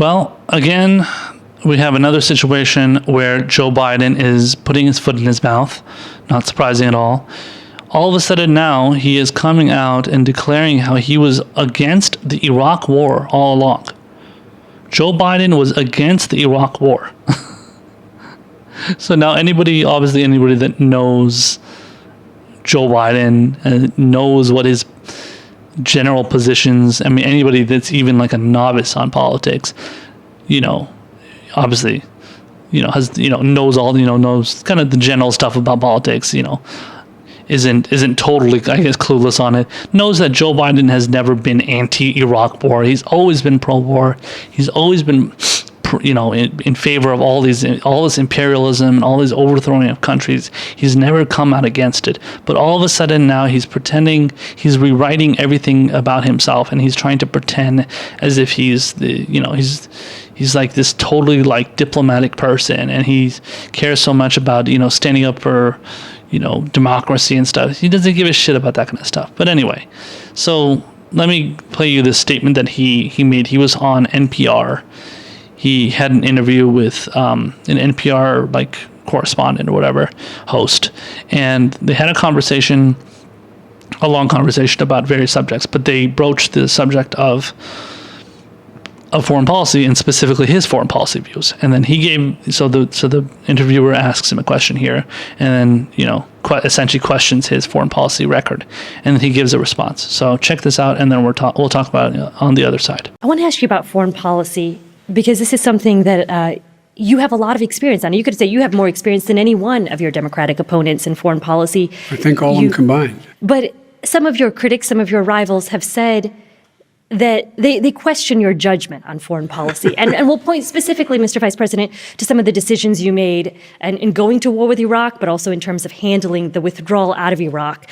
Well, again, we have another situation where Joe Biden is putting his foot in his mouth. Not surprising at all. All of a sudden now, he is coming out and declaring how he was against the Iraq war all along. Joe Biden was against the Iraq war. So now anybody that knows Joe Biden knows what his general positions, anybody that's even like a novice on politics, obviously, knows all, knows kind of the general stuff about politics, isn't totally, I guess, clueless on it, knows that Joe Biden has never been anti-Iraq war. He's always been pro-war. He's always been, in favor of all this imperialism and all this overthrowing of countries. He's never come out against it. But all of a sudden now he's pretending, he's rewriting everything about himself, and he's trying to pretend as if he's he's like this totally like diplomatic person, and he cares so much about, standing up for, democracy and stuff. He doesn't give a shit about that kind of stuff. But anyway, so let me play you this statement that he made. He was on NPR. He had an interview with an NPR like correspondent or whatever, host, and they had a long conversation about various subjects, but they broached the subject of foreign policy, and specifically his foreign policy views. And then the interviewer asks him a question here, and then essentially questions his foreign policy record, and then he gives a response. So check this out, and then we'll talk about it on the other side. I want to ask you about foreign policy, because this is something that you have a lot of experience on. You could say you have more experience than any one of your Democratic opponents in foreign policy. I think all of them combined. But some of your critics, some of your rivals have said that they question your judgment on foreign policy. And we'll point specifically, Mr. Vice President, to some of the decisions you made in going to war with Iraq, but also in terms of handling the withdrawal out of Iraq.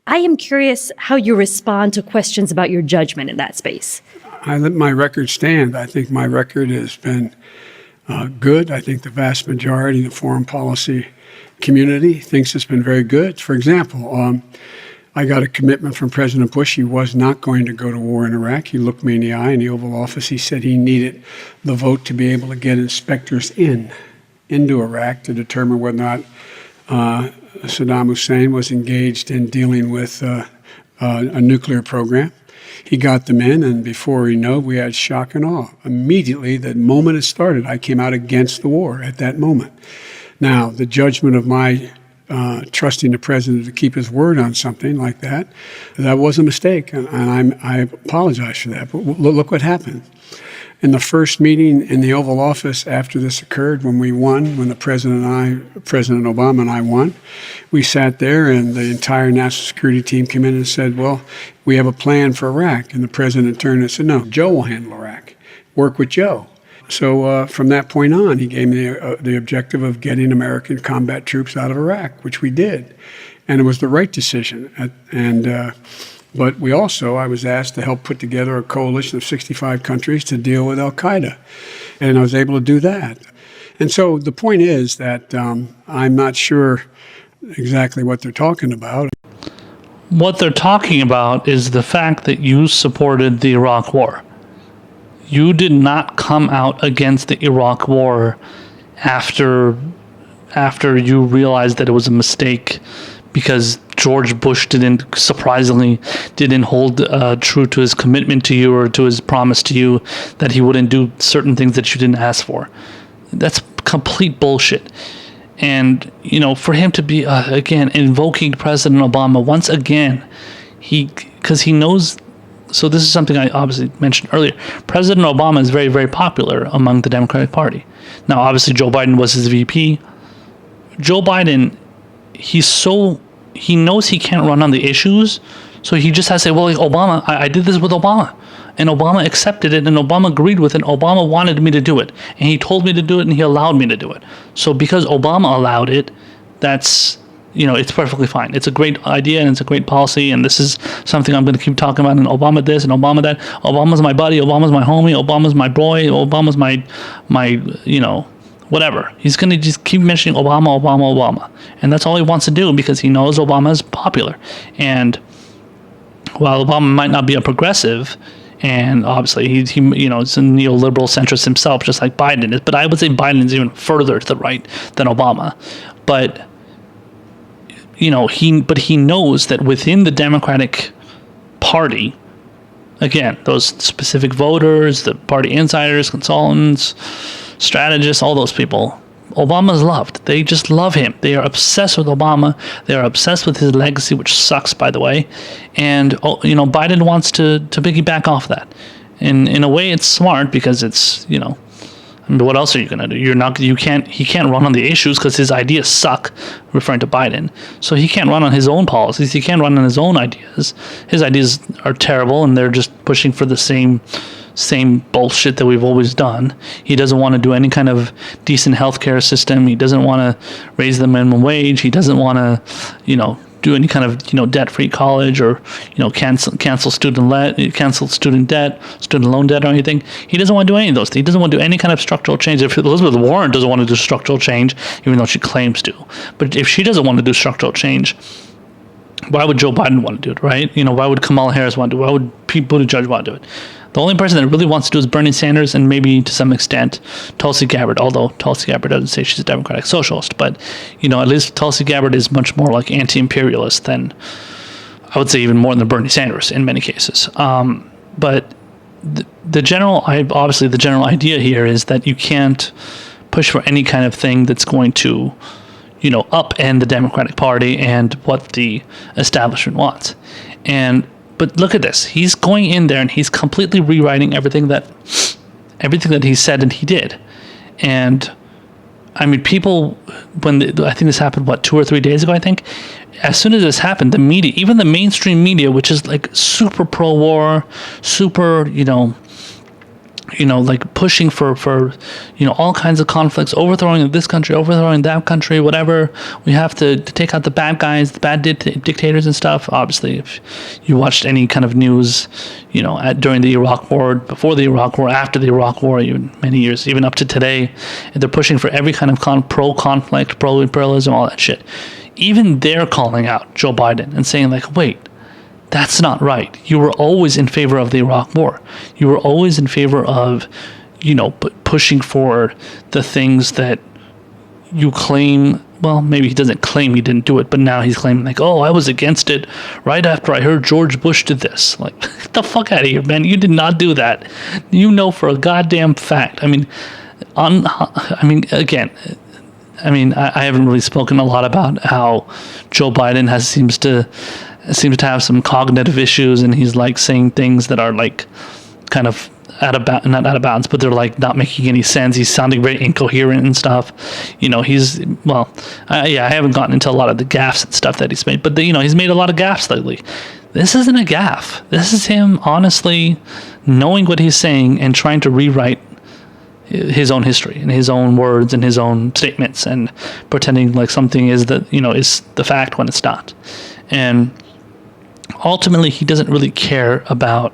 I am curious how you respond to questions about your judgment in that space. I let my record stand. I think my record has been good. I think the vast majority of the foreign policy community thinks it's been very good. For example, I got a commitment from President Bush. He was not going to go to war in Iraq. He looked me in the eye in the Oval Office. He said he needed the vote to be able to get inspectors into Iraq to determine whether or not Saddam Hussein was engaged in dealing with a nuclear program. He got them in, and before we know, we had shock and awe. Immediately, the moment it started, I came out against the war at that moment. Now, the judgment of my trusting the president to keep his word on something like that was a mistake, and I apologize for that. But look what happened. In the first meeting in the Oval Office after this occurred, when we won, when President Obama and I won, we sat there and the entire national security team came in and said, well, we have a plan for Iraq. And the president turned and said, no, Joe will handle Iraq. Work with Joe. So from that point on, he gave me the objective of getting American combat troops out of Iraq, which we did. And it was the right decision. But I was asked to help put together a coalition of 65 countries to deal with al-Qaeda. And I was able to do that. And so the point is that I'm not sure exactly what they're talking about. What they're talking about is the fact that you supported the Iraq war. You did not come out against the Iraq war after you realized that it was a mistake because George Bush surprisingly didn't hold true to his commitment to you or to his promise to you that he wouldn't do certain things that you didn't ask for. That's complete bullshit. And, for him to be, again, invoking President Obama once again, because he knows. So this is something I obviously mentioned earlier. President Obama is very, very popular among the Democratic Party. Now, obviously, Joe Biden was his VP. Joe Biden, he knows he can't run on the issues, so he just has to say, well, like Obama, I did this with Obama. And Obama accepted it, and Obama agreed with it, and Obama wanted me to do it. And he told me to do it, and he allowed me to do it. So because Obama allowed it, that's... it's perfectly fine. It's a great idea and it's a great policy, and this is something I'm going to keep talking about, and Obama this and Obama that. Obama's my buddy, Obama's my homie, Obama's my boy, Obama's my whatever. He's going to just keep mentioning Obama. And that's all he wants to do because he knows Obama is popular. And while Obama might not be a progressive, And obviously, he it's a neoliberal centrist himself, just like Biden is. But I would say Biden is even further to the right than Obama. But he knows that within the Democratic Party, again, those specific voters, the party insiders, consultants, strategists, all those people, Obama's loved. They just love him. They are obsessed with Obama. They are obsessed with his legacy, which sucks, by the way. And Biden wants to piggyback off that. And in a way, it's smart because it's what else are you gonna do? He can't run on the issues because his ideas suck, referring to Biden. So he can't run on his own policies. He can't run on his own ideas. His ideas are terrible, and they're just pushing for the same bullshit that we've always done. He doesn't want to do any kind of decent healthcare system. He doesn't want to raise the minimum wage. He doesn't want to, do any kind of debt-free college or cancel student debt, student loan debt or anything. He doesn't want to do any of those things. He doesn't want to do any kind of structural change. If Elizabeth Warren doesn't want to do structural change, even though she claims to, but if she doesn't want to do structural change, why would Joe Biden want to do it, right? Why would Kamala Harris want to do it? Why would Pete Buttigieg want to do it? The only person that really wants to do is Bernie Sanders and maybe to some extent Tulsi Gabbard, although Tulsi Gabbard doesn't say she's a democratic socialist. But, at least Tulsi Gabbard is much more like anti-imperialist than, I would say, even more than Bernie Sanders in many cases. But the general idea here is that you can't push for any kind of thing that's going to, upend the Democratic Party and what the establishment wants. But look at this. He's going in there and he's completely rewriting everything that he said and he did. And I mean, people, I think this happened, 2 or 3 days ago, I think. As soon as this happened, the media, even the mainstream media, which is like super pro-war, super, like pushing for all kinds of conflicts, overthrowing this country, overthrowing that country, whatever. We have to take out the bad guys, the bad dictators and stuff. Obviously, if you watched any kind of news, during the Iraq War, before the Iraq War, after the Iraq War, even many years, even up to today, they're pushing for every kind of pro-conflict, pro-imperialism, all that shit. Even they're calling out Joe Biden and saying like, wait, that's not right. You were always in favor of the Iraq War. You were always in favor of, pushing for the things that you claim. Well, maybe he doesn't claim he didn't do it, but now he's claiming like, oh, I was against it right after I heard George Bush did this. Like, get the fuck out of here, man. You did not do that. For a goddamn fact. I haven't really spoken a lot about how Joe Biden seems to have some cognitive issues, and he's like saying things that are like kind of not out of bounds, but they're like not making any sense. He's sounding very incoherent and stuff. I haven't gotten into a lot of the gaffes and stuff that he's made, but he's made a lot of gaffes lately. This isn't a gaffe. This is him honestly knowing what he's saying and trying to rewrite his own history and his own words and his own statements and pretending like something is the fact when it's not. And ultimately, he doesn't really care about.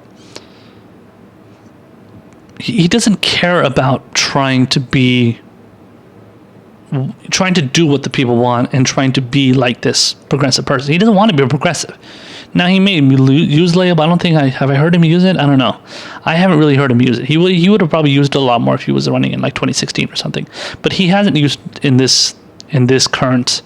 He doesn't care about trying to do what the people want and trying to be like this progressive person. He doesn't want to be a progressive. Now, he may use layup. I don't think I heard him use it. I don't know. I haven't really heard him use it. He would have probably used it a lot more if he was running in like 2016 or something. But he hasn't used in this current,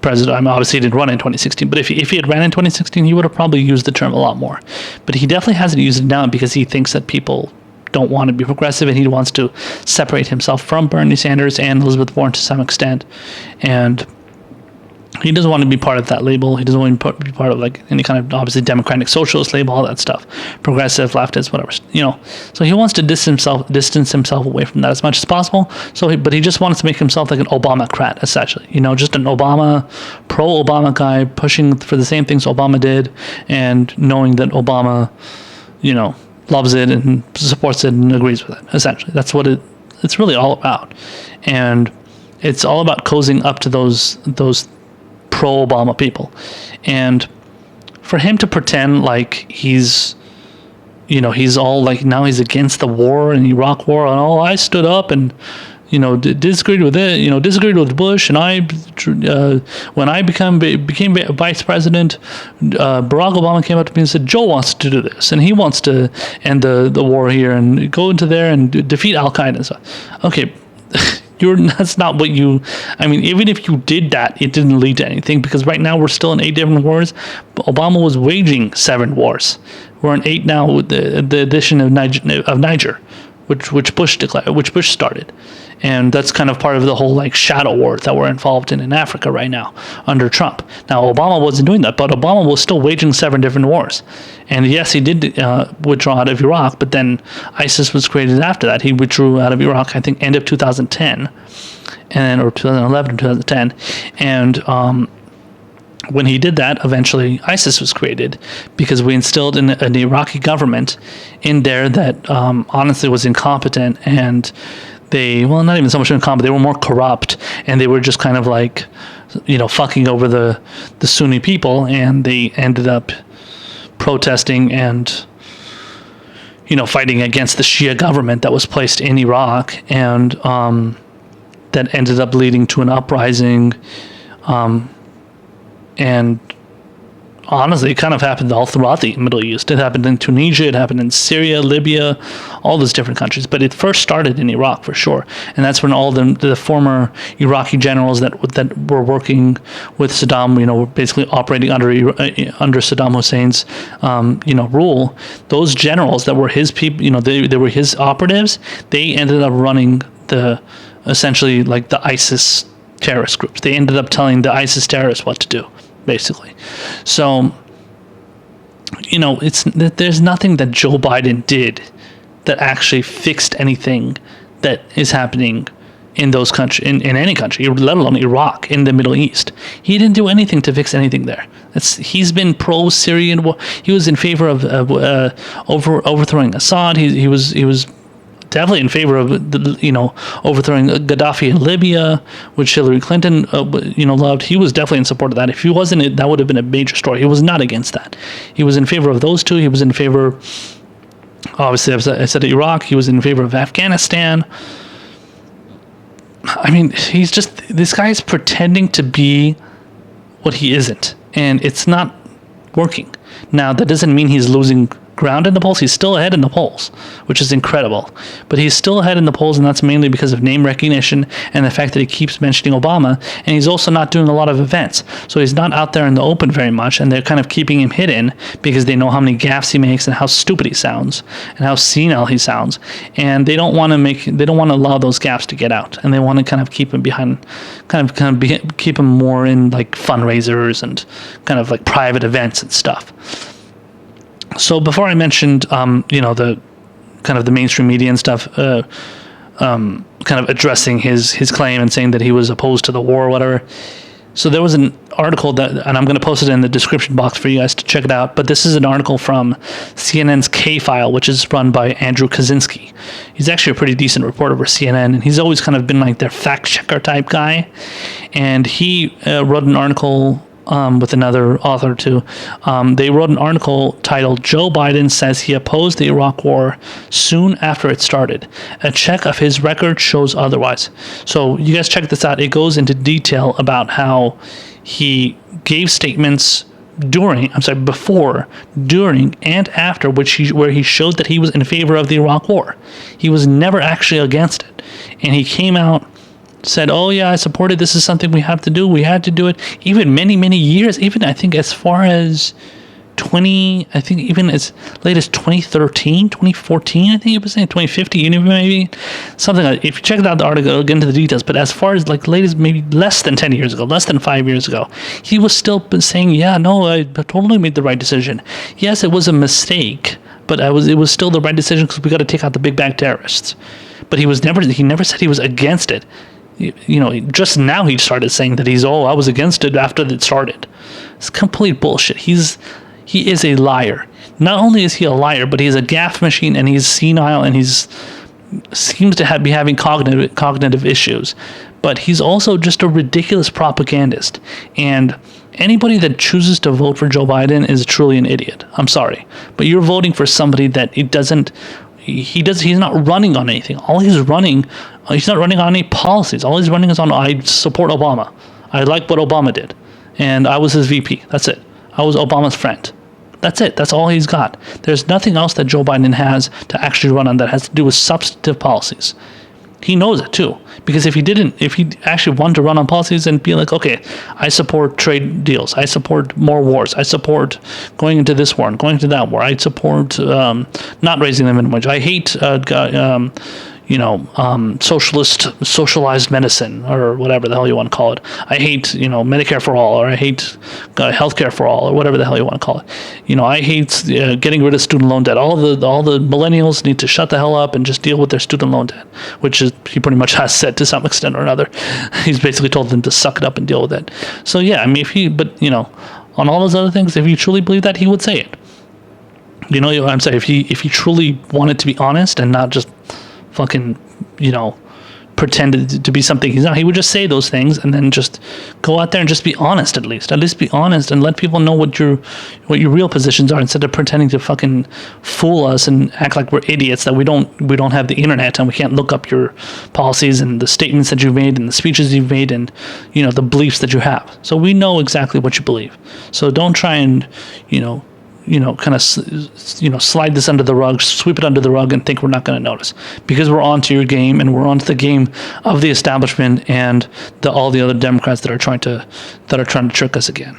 president. I mean, obviously he didn't run in 2016, but if he had ran in 2016, he would have probably used the term a lot more. But he definitely hasn't used it now because he thinks that people don't want to be progressive, and he wants to separate himself from Bernie Sanders and Elizabeth Warren to some extent. And he doesn't want to be part of that label. He doesn't want to be part of like any kind of obviously democratic socialist label, all that stuff, progressive, leftist, whatever. So he wants to distance himself away from that as much as possible. But he just wants to make himself like an Obamacrat, essentially. Just an pro-Obama guy pushing for the same things Obama did, and knowing that Obama, loves it and supports it and agrees with it. Essentially, that's what it's really all about, and it's all about cozying up to those pro-Obama people. And for him to pretend like he's all like now he's against the war and Iraq war and I stood up and disagreed with it, disagreed with Bush, and when I became vice president, Barack Obama came up to me and said, Joe wants to do this, and he wants to end the war here and go into there and defeat Al Qaeda. So, okay, that's not what you. I mean, even if you did that, it didn't lead to anything, because right now we're still in 8 different wars. Obama was waging 7 wars. We're in 8 now with the addition of Niger, which Bush started. And that's kind of part of the whole like shadow war that we're involved in Africa right now under Trump. Now, Obama wasn't doing that, but Obama was still waging 7 different wars. And yes, he did withdraw out of Iraq, but then ISIS was created after that. He withdrew out of Iraq, I think, end of 2010, or 2011 or 2010. And when he did that, eventually ISIS was created, because we instilled an Iraqi government in there that honestly was incompetent, and not even so much incompetent, they were more corrupt, and they were just kind of like, fucking over the Sunni people, and they ended up protesting and, fighting against the Shia government that was placed in Iraq, and that ended up leading to an uprising, and honestly, it kind of happened all throughout the Middle East. It happened in Tunisia, it happened in Syria, Libya, all those different countries. But it first started in Iraq for sure, and that's when all the former Iraqi generals that were working with Saddam, were basically operating under Saddam Hussein's, rule. Those generals that were his people, they were his operatives. They ended up running essentially like the ISIS terrorist groups. They ended up telling the ISIS terrorists what to do, basically. So, there's nothing that Joe Biden did that actually fixed anything that is happening in those countries, in any country, let alone Iraq, in the Middle East. He didn't do anything to fix anything there. He's been pro-Syrian war. He was in favor of overthrowing Assad. He was definitely in favor of overthrowing Gaddafi in Libya, which Hillary Clinton loved. He was definitely in support of that. If he wasn't, that would have been a major story. He was not against that. He was in favor of those two. He was in favor, obviously, I said Iraq. He was in favor of Afghanistan. I mean, this guy is pretending to be what he isn't, and it's not working. Now, that doesn't mean he's losing ground in the polls. He's still ahead in the polls, which is incredible. But he's still ahead in the polls, and that's mainly because of name recognition and the fact that he keeps mentioning Obama, and he's also not doing a lot of events. So he's not out there in the open very much, and they're kind of keeping him hidden because they know how many gaffes he makes and how stupid he sounds and how senile he sounds. And they don't want to allow those gaffes to get out, and they want to kind of keep him behind, keep him more in like fundraisers and kind of like private events and stuff. So before I mentioned, the kind of the mainstream media and stuff, kind of addressing his claim and saying that he was opposed to the war or whatever. So there was an article and I'm going to post it in the description box for you guys to check it out. But this is an article from CNN's K-File, which is run by Andrew Kaczynski. He's actually a pretty decent reporter for CNN, and he's always kind of been like their fact checker type guy. And he wrote an article with another author too. They wrote an article titled "Joe Biden Says He Opposed the Iraq War Soon After It Started. A check of his record shows otherwise." So you guys check this out. It goes into detail about how he gave statements before, during, and after where he showed that he was in favor of the Iraq War. He was never actually against it. And he came out, said, "Oh yeah, I support it. This is something we have to do. We had to do it." Even many, many years, even I think as far as even as late as 2013, 2014, I think it was saying 2015, maybe something like that. If you check out the article, it'll get into the details. But as far as like late as maybe less than 10 years ago, less than 5 years ago, he was still saying, "Yeah, no, I totally made the right decision. Yes, it was a mistake, but it was still the right decision because we got to take out the big bad terrorists." But he never said he was against it. Just now he started saying that I was against it after it started. It's complete bullshit. He is a liar. Not only is he a liar, but he's a gaffe machine, and he's senile, and seems to be having cognitive issues. But he's also just a ridiculous propagandist. And anybody that chooses to vote for Joe Biden is truly an idiot. I'm sorry, but you're voting for somebody that it doesn't. he's not running on anything. He's not running on any policies. All he's running is on, I support Obama. I like what Obama did. And I was his VP. That's it. I was Obama's friend. That's it. That's all he's got. There's nothing else that Joe Biden has to actually run on that has to do with substantive policies. He knows it too, because if he actually wanted to run on policies and be like, okay, I support trade deals, I support more wars, I support going into this war and going into that war, I support not raising the minimum wage, I hate socialized medicine, or whatever the hell you want to call it. I hate, Medicare for all, or I hate healthcare for all, or whatever the hell you want to call it. I hate getting rid of student loan debt. All the millennials need to shut the hell up and just deal with their student loan debt, which is, he pretty much has said to some extent or another. He's basically told them to suck it up and deal with it. So yeah, I mean, on all those other things, if he truly believed that, he would say it. You know what I'm saying? If he truly wanted to be honest and not just fucking, pretended to be something he's not, he would just say those things and then just go out there and just be honest. At least be honest and let people know what your real positions are, instead of pretending to fucking fool us and act like we're idiots, that we don't have the internet and we can't look up your policies and the statements that you've made and the speeches you've made and the beliefs that you have. So we know exactly what you believe. So don't try and kind of, slide this under the rug, sweep it under the rug, and think we're not going to notice, because we're onto your game, and we're onto the game of the establishment and all the other Democrats that are trying to trick us again.